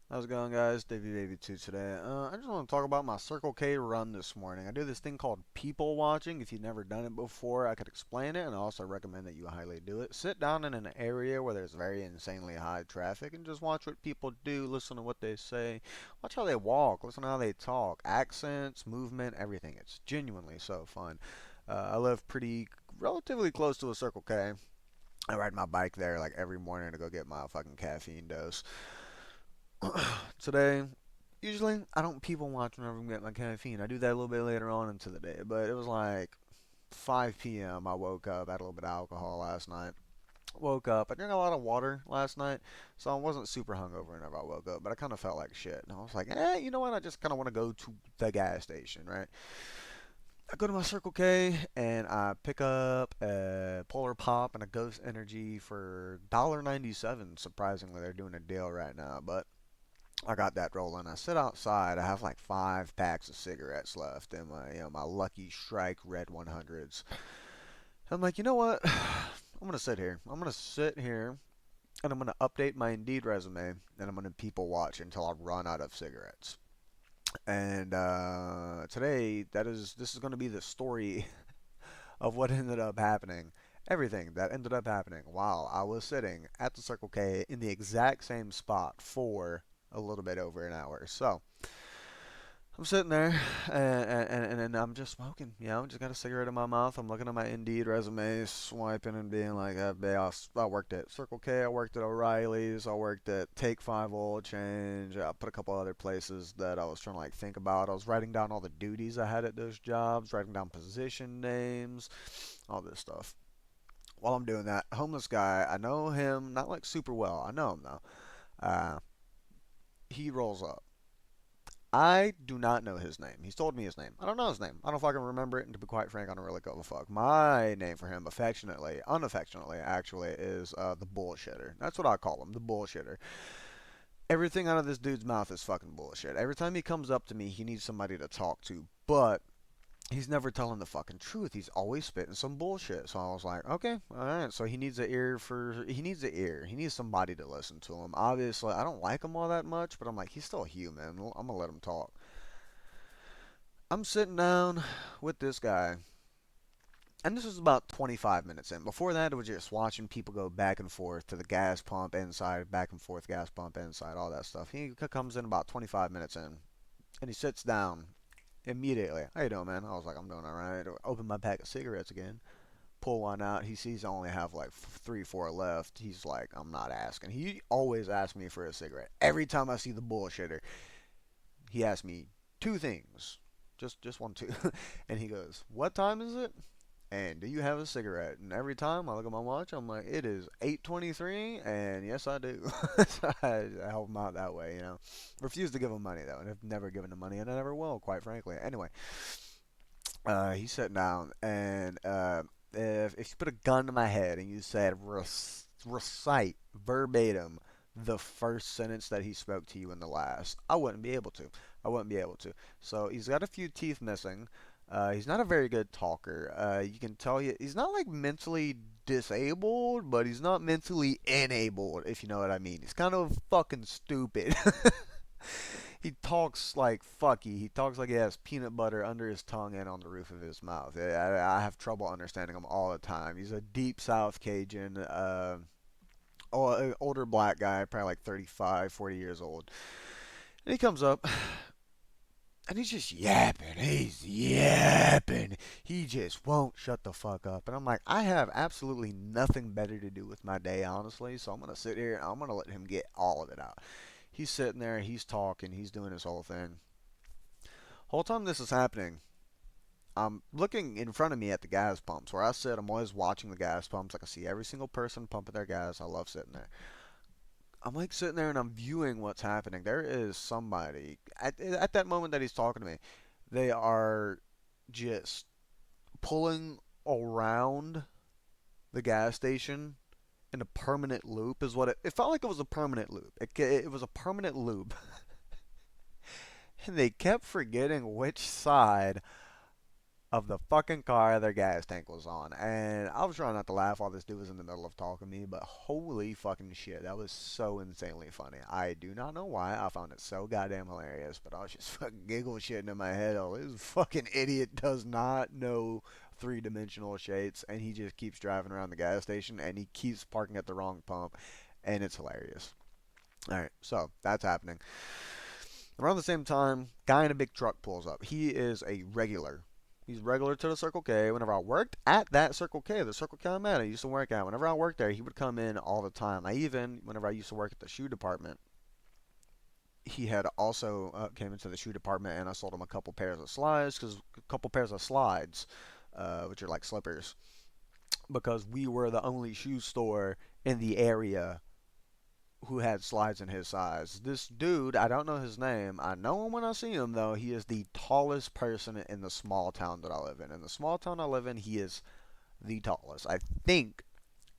How's it going, guys? Davey Baby 2 today. I just want to talk about my Circle K run this morning. I do this thing called people watching. If you've never done it before, I could explain it, and I also recommend that you highly do it. Sit down in an area where there's very insanely high traffic and just watch what people do, listen to what they say, watch how they walk, listen to how they talk, accents, movement, everything. It's genuinely so fun. I live pretty relatively close to a Circle K. I ride my bike there like every morning to go get my fucking caffeine dose. Today, usually I don't people watch whenever I'm getting my caffeine. I do that a little bit later on into the day, but it was like 5 p.m. I woke up, had a little bit of alcohol last night. Woke up, I drank a lot of water last night, so I wasn't super hungover whenever I woke up, but I kind of felt like shit. And I was like, you know what? I just kind of want to go to the gas station, right? I go to my Circle K and I pick up a Polar Pop and a Ghost Energy for $1.97. Surprisingly, they're doing a deal right now, but I got that rolling. I sit outside. I have like 5 packs of cigarettes left in my Lucky Strike Red 100s. I'm like, you know what? I'm gonna sit here. I'm gonna sit here and I'm gonna update my Indeed resume and I'm gonna people watch until I run out of cigarettes. And today, this is gonna be the story of what ended up happening. Everything that ended up happening while I was sitting at the Circle K in the exact same spot for a little bit over an hour. So I'm sitting there and I'm just smoking. Just got a cigarette in my mouth. I'm looking at my Indeed resume, swiping and being like, I worked at Circle K, I worked at O'Reilly's, I worked at Take 5 Oil Change. I put a couple other places that I was trying to like think about. I was writing down all the duties I had at those jobs, writing down position names, all this stuff. While I'm doing that, homeless guy, I know him not like super well. I know him though. Uh, he rolls up. I do not know his name. He's told me his name. I don't know his name. I don't fucking remember it, and to be quite frank, I don't really give a fuck. My name for him, affectionately, unaffectionately, actually, is the bullshitter. That's what I call him, the bullshitter. Everything out of this dude's mouth is fucking bullshit. Every time he comes up to me, he needs somebody to talk to, but he's never telling the fucking truth. He's always spitting some bullshit. So I was like, okay, all right. So he needs an ear for he needs an ear. He needs somebody to listen to him. Obviously, I don't like him all that much, but I'm like, he's still human. I'm gonna let him talk. I'm sitting down with this guy, and this was about 25 minutes in. Before that, it was just watching people go back and forth to the gas pump inside, back and forth, gas pump inside, all that stuff. He comes in about 25 minutes in, and he sits down immediately. How you doing, man? I was like, I'm doing all right. Open my pack of cigarettes again. Pull one out. He sees I only have like three, four left. He's like, I'm not asking. He always asks me for a cigarette. Every time I see the bullshitter, he asks me two things. Just one, two. And he goes, what time is it? And do you have a cigarette? And every time I look at my watch, I'm like, it is 8:23, and yes, I do. So I help him out that way. Refuse to give him money though, and I've never given him money, and I never will, quite frankly. Anyway, he's sitting down, and if you put a gun to my head and you said recite verbatim the first sentence that he spoke to you in the last, I wouldn't be able to. I wouldn't be able to. So he's got a few teeth missing. He's not a very good talker. You can tell he's not like mentally disabled, but he's not mentally enabled, if you know what I mean. He's kind of fucking stupid. He talks like fucky. He talks like he has peanut butter under his tongue and on the roof of his mouth. I have trouble understanding him all the time. He's a deep South Cajun, older black guy, probably like 35, 40 years old. And he comes up and he's just yapping. He's yapping. He just won't shut the fuck up. And I'm like, I have absolutely nothing better to do with my day, honestly. So I'm going to sit here and I'm going to let him get all of it out. He's sitting there, he's talking, he's doing his whole thing. Whole time this is happening, I'm looking in front of me at the gas pumps where I sit. I'm always watching the gas pumps. I can see every single person pumping their gas. I love sitting there. I'm like sitting there and I'm viewing what's happening. There is somebody at that moment that he's talking to me. They are just pulling around the gas station in a permanent loop. Is what it felt like. It was a permanent loop. It was a permanent loop, and they kept forgetting which side of the fucking car their gas tank was on. And I was trying not to laugh while this dude was in the middle of talking to me, but holy fucking shit, that was so insanely funny. I do not know why. I found it so goddamn hilarious, but I was just fucking giggle shitting in my head. Oh, this fucking idiot does not know three-dimensional shapes, and he just keeps driving around the gas station, and he keeps parking at the wrong pump, and it's hilarious. All right, so that's happening. Around the same time, guy in a big truck pulls up. He is a regular. He's regular to the Circle K. Whenever I worked at that Circle K, the Circle K I'm at, I used to work at. Whenever I worked there, he would come in all the time. Whenever I used to work at the shoe department, he had also came into the shoe department, and I sold him a couple pairs of slides, which are like slippers, because we were the only shoe store in the area who had slides in his size. This dude, I don't know his name. I know him when I see him, though. He is the tallest person in the small town that I live in. In the small town I live in, he is the tallest. I think,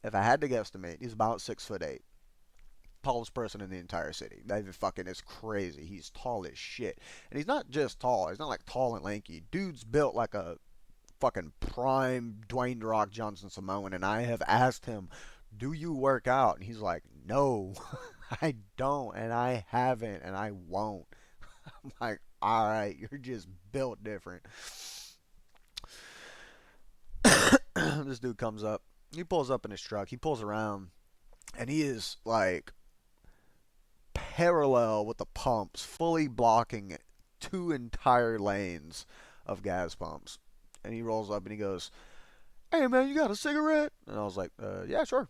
if I had to guesstimate, he's about 6'8". Tallest person in the entire city. That even fucking is crazy. He's tall as shit. And he's not just tall. He's not like tall and lanky. Dude's built like a fucking prime Dwayne The Rock Johnson Samoan. And I have asked him, do you work out? And he's like, no, I don't, and I haven't, and I won't. I'm like, all right, you're just built different. This dude comes up. He pulls up in his truck. He pulls around, and he is like parallel with the pumps, fully blocking two entire lanes of gas pumps. And he rolls up and he goes, "Hey man, you got a cigarette?" And I was like, "Yeah, sure."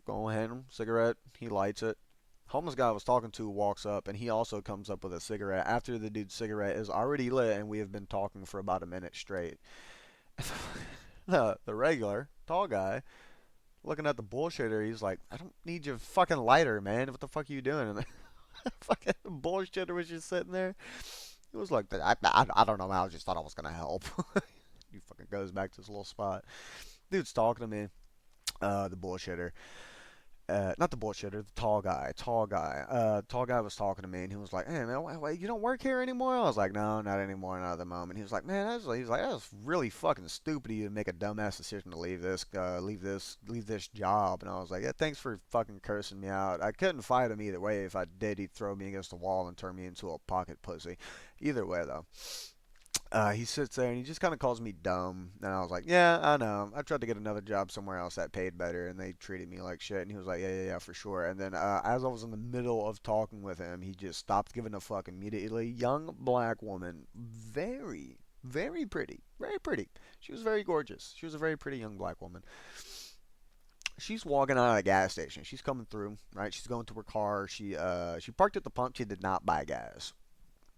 Go hand him cigarette. He lights it. Homeless guy I was talking to walks up and he also comes up with a cigarette after the dude's cigarette is already lit and we have been talking for about a minute straight. The regular tall guy looking at the bullshitter, he's like, "I don't need your fucking lighter, man. What the fuck are you doing?" And the fucking bullshitter was just sitting there. It was like, I don't know, man. I just thought I was gonna help. He fucking goes back to his little spot. Dude's talking to me. The bullshitter. Not the bullshitter, the tall guy. Tall guy was talking to me, and he was like, "Hey man, you don't work here anymore?" I was like, "No, not anymore, not at the moment." He was like, "Man, that's really fucking stupid of you to make a dumbass decision to leave this job." And I was like, "Yeah, thanks for fucking cursing me out. I couldn't fight him either way. If I did, he'd throw me against the wall and turn me into a pocket pussy. Either way, though." He sits there and he just kind of calls me dumb. And I was like, "Yeah, I know. I tried to get another job somewhere else that paid better, and they treated me like shit." And he was like, "Yeah, yeah, yeah, for sure." And then as I was in the middle of talking with him, he just stopped giving a fuck immediately. Young black woman, very, very pretty, very pretty. She was very gorgeous. She was a very pretty young black woman. She's walking out of the gas station. She's coming through, right? She's going to her car. She parked at the pump. She did not buy gas.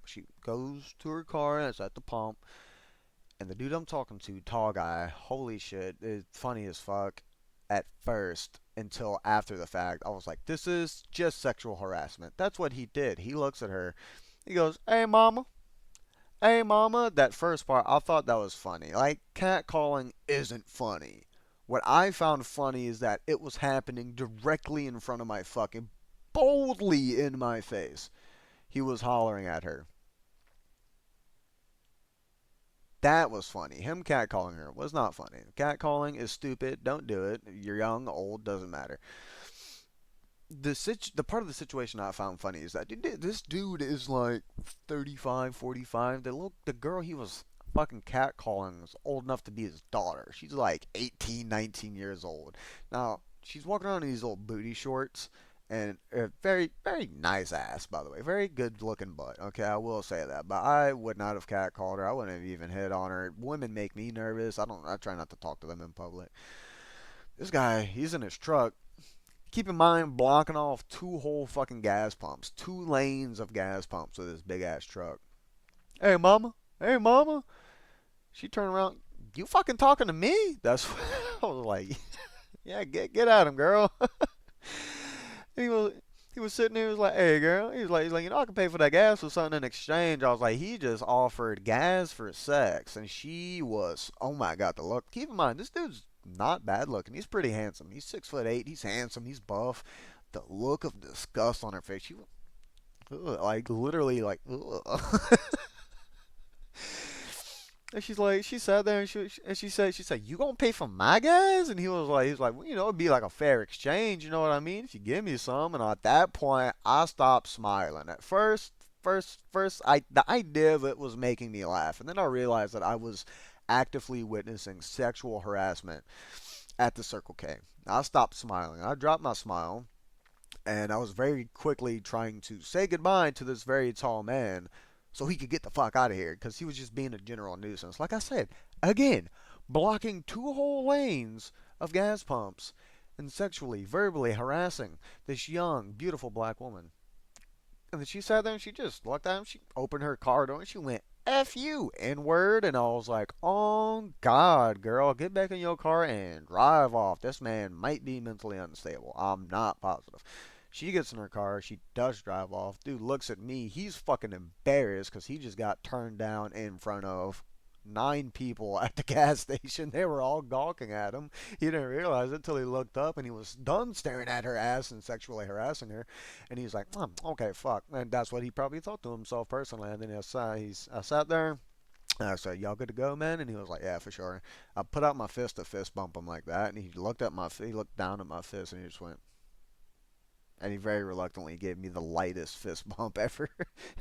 She goes to her car that's at the pump. And the dude I'm talking to, tall guy, holy shit, it's funny as fuck at first until after the fact. I was like, this is just sexual harassment. That's what he did. He looks at her. He goes, "Hey, mama. Hey, mama." That first part, I thought that was funny. Like, catcalling isn't funny. What I found funny is that it was happening directly in front of my fucking, boldly in my face. He was hollering at her. That was funny. Him catcalling her was not funny. Catcalling is stupid. Don't do it. You're young, old, doesn't matter. The part of the situation I found funny is that this dude is like 35, 45. The girl he was fucking catcalling is old enough to be his daughter. She's like 18, 19 years old. Now, she's walking around in these old booty shorts and a very, very nice ass, by the way. Very good looking butt. Okay, I will say that. But I would not have catcalled her. I wouldn't have even hit on her. Women make me nervous. I try not to talk to them in public. This guy, he's in his truck. Keep in mind, blocking off two whole fucking gas pumps, two lanes of gas pumps with this big ass truck. "Hey, mama. Hey, mama." She turned around. "You fucking talking to me?" That's what I was like. "Yeah, get at him, girl." he was he was sitting there. He was like, "Hey, girl." He's like, "I can pay for that gas or something in exchange." I was like, he just offered gas for sex, and she was, oh my god, the look. Keep in mind, this dude's not bad looking. He's pretty handsome. He's 6'8". He's handsome. He's buff. The look of disgust on her face. She was like literally like. Ugh. And she's like, she sat there and she said, you gonna pay for my gas? And he was like, well, it'd be like a fair exchange, you know what I mean? If you give me some. And at that point, I stopped smiling. At first, the idea of it was making me laugh, and then I realized that I was actively witnessing sexual harassment at the Circle K. I stopped smiling. I dropped my smile, and I was very quickly trying to say goodbye to this very tall man so he could get the fuck out of here because he was just being a general nuisance. Like I said, again, blocking two whole lanes of gas pumps and sexually, verbally harassing this young, beautiful black woman. And then she sat there and she just looked at him. She opened her car door and she went, F you, N word. And I was like, oh, God, girl, get back in your car and drive off. This man might be mentally unstable. I'm not positive. She gets in her car. She does drive off. Dude looks at me. He's fucking embarrassed because he just got turned down in front of 9 people at the gas station. They were all gawking at him. He didn't realize it until he looked up and he was done staring at her ass and sexually harassing her. And he's like, okay, fuck. And that's what he probably thought to himself personally. And then I sat there. And I said, y'all good to go, man? And he was like, yeah, for sure. I put out my fist to fist bump him like that. And he looked down at my fist and he just went, and he very reluctantly gave me the lightest fist bump ever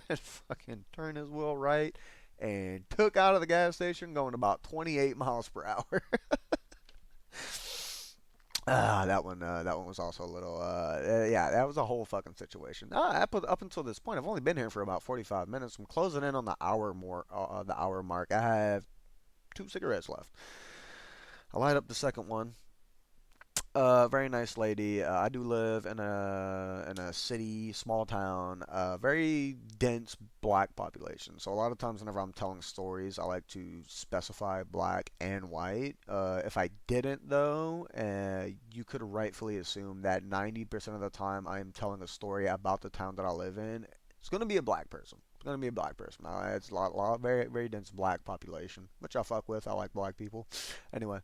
and fucking turned his wheel right and took out of the gas station going about 28 miles per hour. That one was also a little, yeah, that was a whole fucking situation. Up until this point, I've only been here for about 45 minutes. I'm closing in on the hour mark. I have 2 cigarettes left. I light up the second one. Very nice lady. I do live in a city, small town, very dense black population. So a lot of times whenever I'm telling stories, I like to specify black and white. If I didn't though, you could rightfully assume that 90% of the time I am telling a story about the town that I live in. It's gonna be a black person. It's gonna be a black person. It's a lot, very, very dense black population, which I fuck with. I like black people. Anyway.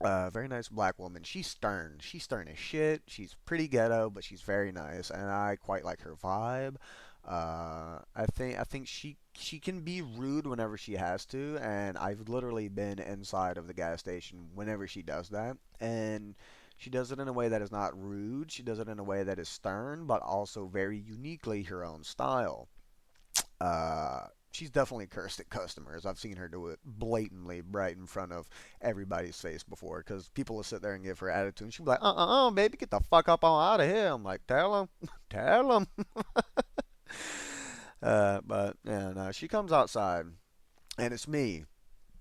Very nice black woman. She's stern. She's stern as shit. She's pretty ghetto, but she's very nice, and I quite like her vibe. I think she can be rude whenever she has to, and I've literally been inside of the gas station whenever she does that, and she does it in a way that is not rude. She does it in a way that is stern, but also very uniquely her own style. She's definitely cursed at customers. I've seen her do it blatantly right in front of everybody's face before because people will sit there and give her attitude. And she'll be like, baby, get the fuck up on out of here. I'm like, tell him, tell him. But, yeah, no, she comes outside and it's me,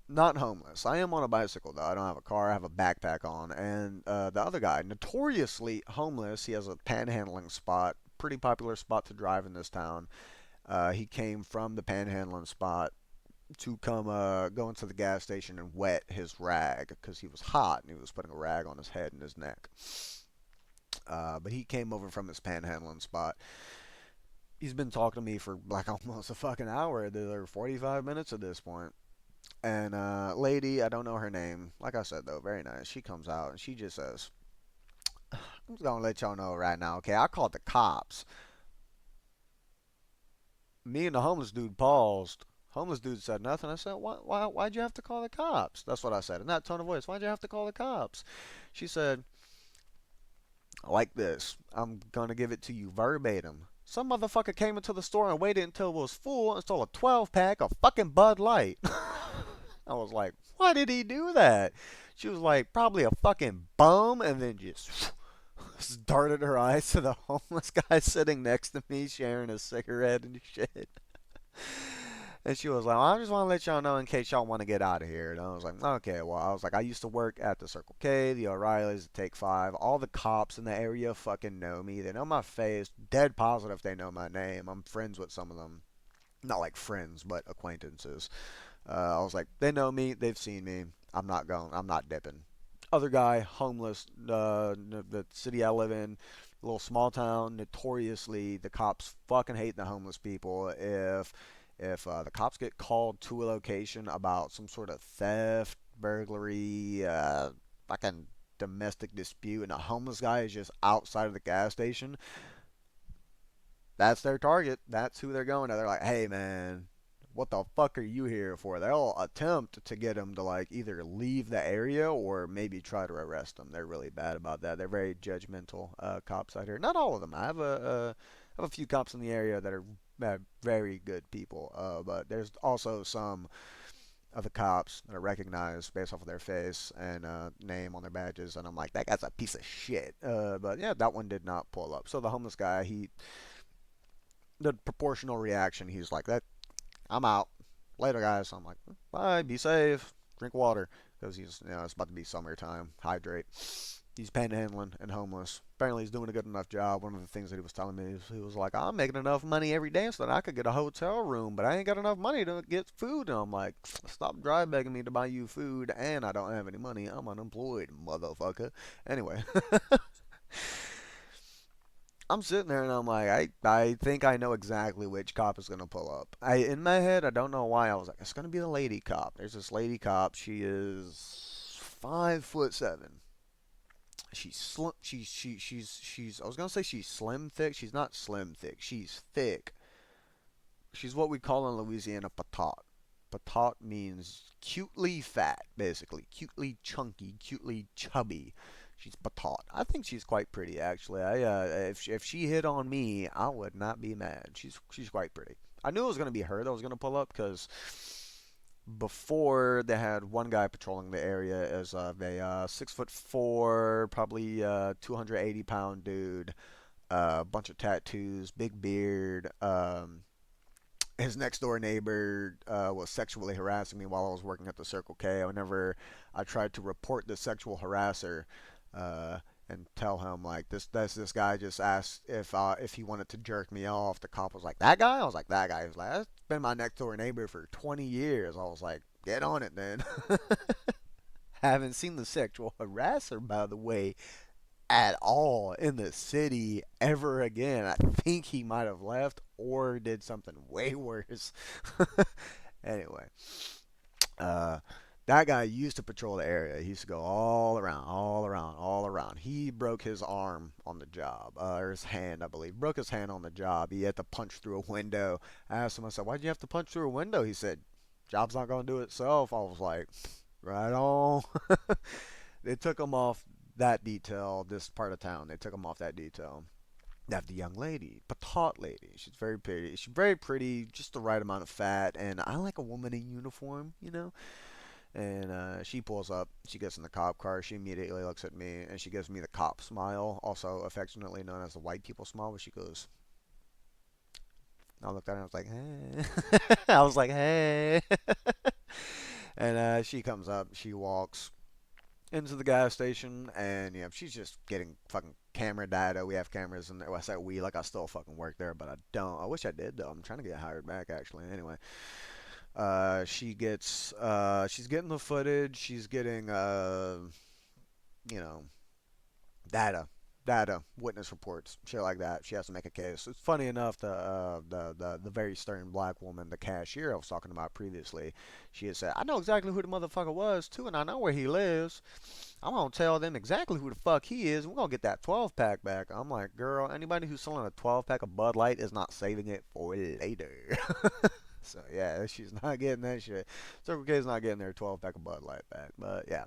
not homeless. I am on a bicycle though. I don't have a car. I have a backpack on. And the other guy, notoriously homeless, he has a panhandling spot, pretty popular spot to drive in this town. He came from the panhandling spot to come go into the gas station and wet his rag because he was hot and he was putting a rag on his head and his neck. But he came over from his panhandling spot. He's been talking to me for like almost a fucking hour. They're 45 minutes at this point. And lady, I don't know her name. Like I said though, very nice. She comes out and she just says, "I'm just gonna let y'all know right now, okay? I called the cops." Me and the homeless dude paused. Homeless dude said nothing. I said, why'd you have to call the cops? That's what I said in that tone of voice. Why'd you have to call the cops? She said, like this. I'm going to give it to you verbatim. Some motherfucker came into the store and waited until it was full and stole a 12 pack of fucking Bud Light. I was like, why did he do that? She was like, probably a fucking bum, and then just darted her eyes to the homeless guy sitting next to me sharing a cigarette and shit. And she was like, well, I just want to let y'all know in case y'all want to get out of here. And I was like, okay, well, I was like, I used to work at the Circle K, the O'Reillys, the Take Five. All the cops in the area fucking know me. They know my face. Dead positive they know my name. I'm friends with some of them. Not like friends, but acquaintances. I was like, they know me. They've seen me. I'm not going. I'm not dipping. Other guy, homeless, the city I live in, a little small town, notoriously, the cops fucking hate the homeless people. If the cops get called to a location about some sort of theft, burglary, fucking domestic dispute, and a homeless guy is just outside of the gas station, that's their target. That's who they're going to. They're like, hey, man, what the fuck are you here for? They'll attempt to get him to like either leave the area or maybe try to arrest him. They're really bad about that. They're very judgmental cops out here. Not all of them. I have a few cops in the area that are very good people, but there's also some of the cops that are recognized based off of their face and name on their badges, and I'm like, that guy's a piece of shit. But yeah, that one did not pull up. So the homeless guy, the proportional reaction, he's like, that I'm out. Later, guys. I'm like, bye, be safe, drink water, because it's about to be summertime. Hydrate. He's panhandling and homeless. Apparently, he's doing a good enough job. One of the things that he was telling me is he was like, I'm making enough money every day so that I could get a hotel room, but I ain't got enough money to get food. And I'm like, stop dry begging me to buy you food, and I don't have any money. I'm unemployed, motherfucker. Anyway, I'm sitting there and I'm like, I think I know exactly which cop is gonna pull up. In my head, I don't know why I was like, it's gonna be the lady cop. There's this lady cop. She is 5'7". She's slim. She's. I was gonna say she's slim thick. She's not slim thick. She's thick. She's what we call in Louisiana patat. Patat means cutely fat, basically. Cutely chunky, cutely chubby. She's patat. I think she's quite pretty, actually. If she hit on me, I would not be mad. She's quite pretty. I knew it was gonna be her that was gonna pull up because before they had one guy patrolling the area as a 6'4", probably 280 pound dude, a bunch of tattoos, big beard. His next door neighbor was sexually harassing me while I was working at the Circle K. Whenever I tried to report the sexual harasser uh, and tell him like this guy just asked if he wanted to jerk me off, the cop was like, that guy? I was like, that guy. He was like, that's been my next door neighbor for 20 years. I was like, get on it then. Haven't seen the sexual harasser, by the way, at all in the city ever again. I think he might have left or did something way worse. Anyway, uh, that guy used to patrol the area. He used to go all around, all around, all around. He broke his arm on the job, or his hand, I believe. Broke his hand on the job. He had to punch through a window. I asked him, I said, why'd you have to punch through a window? He said, job's not going to do it itself. I was like, right on. They took him off that detail, this part of town. They took him off that detail. They have the young lady, Patat lady. She's very pretty. She's very pretty, just the right amount of fat. And I like a woman in uniform, you know? And she pulls up. She gets in the cop car. She immediately looks at me and she gives me the cop smile, also affectionately known as the white people smile, where she goes, I looked at her and I was like, hey. I was like, hey. And she comes up. She walks into the gas station, and she's just getting fucking camera data. We have cameras in there. Well, I say we, like I still fucking work there, but I don't. I wish I did though. I'm trying to get hired back actually. Anyway, she's getting the footage. She's getting you know, data, witness reports, shit like that. She has to make a case. It's funny enough, the very stern black woman, the cashier I was talking about previously, she had said, I know exactly who the motherfucker was too, and I know where he lives. I'm gonna tell them exactly who the fuck he is. We're gonna get that 12 pack back. I'm like, girl, anybody who's selling a 12 pack of Bud Light is not saving it for later. So yeah, she's not getting that shit. Circle K's not getting their 12 pack of Bud Light back. But yeah.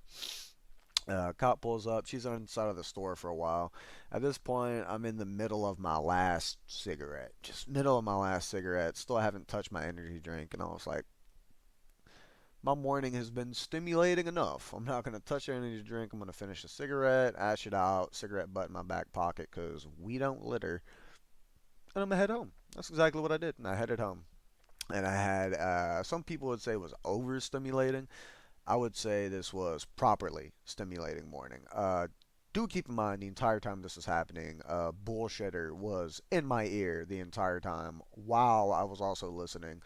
Cop pulls up. She's inside of the store for a while. At this point, I'm in the middle of my last cigarette. Just middle of my last cigarette. Still haven't touched my energy drink. And I was like, my morning has been stimulating enough. I'm not going to touch the energy drink. I'm going to finish the cigarette, ash it out, cigarette butt in my back pocket because we don't litter. And I'm going to head home. That's exactly what I did. And I headed home. And I had, some people would say it was overstimulating. I would say this was properly stimulating morning. Do keep in mind the entire time this was happening, bullshitter was in my ear the entire time while I was also listening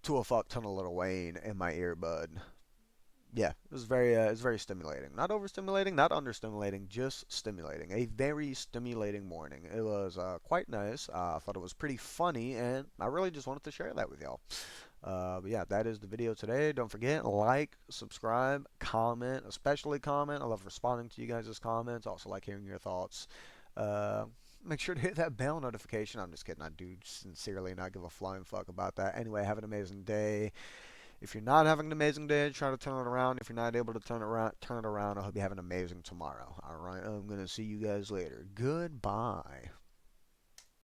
to a fuck ton of Lil Wayne in my earbud. Yeah, it was very stimulating. Not overstimulating, not understimulating, just stimulating. A very stimulating morning. It was quite nice. I thought it was pretty funny, and I really just wanted to share that with y'all. But yeah, that is the video today. Don't forget, like, subscribe, comment, especially comment. I love responding to you guys' comments. I also like hearing your thoughts. Uh, make sure to hit that bell notification. I'm just kidding. I do sincerely not give a flying fuck about that. Anyway, have an amazing day. If you're not having an amazing day, try to turn it around. If you're not able to turn it around. I hope you have an amazing tomorrow. All right, I'm gonna see you guys later. Goodbye.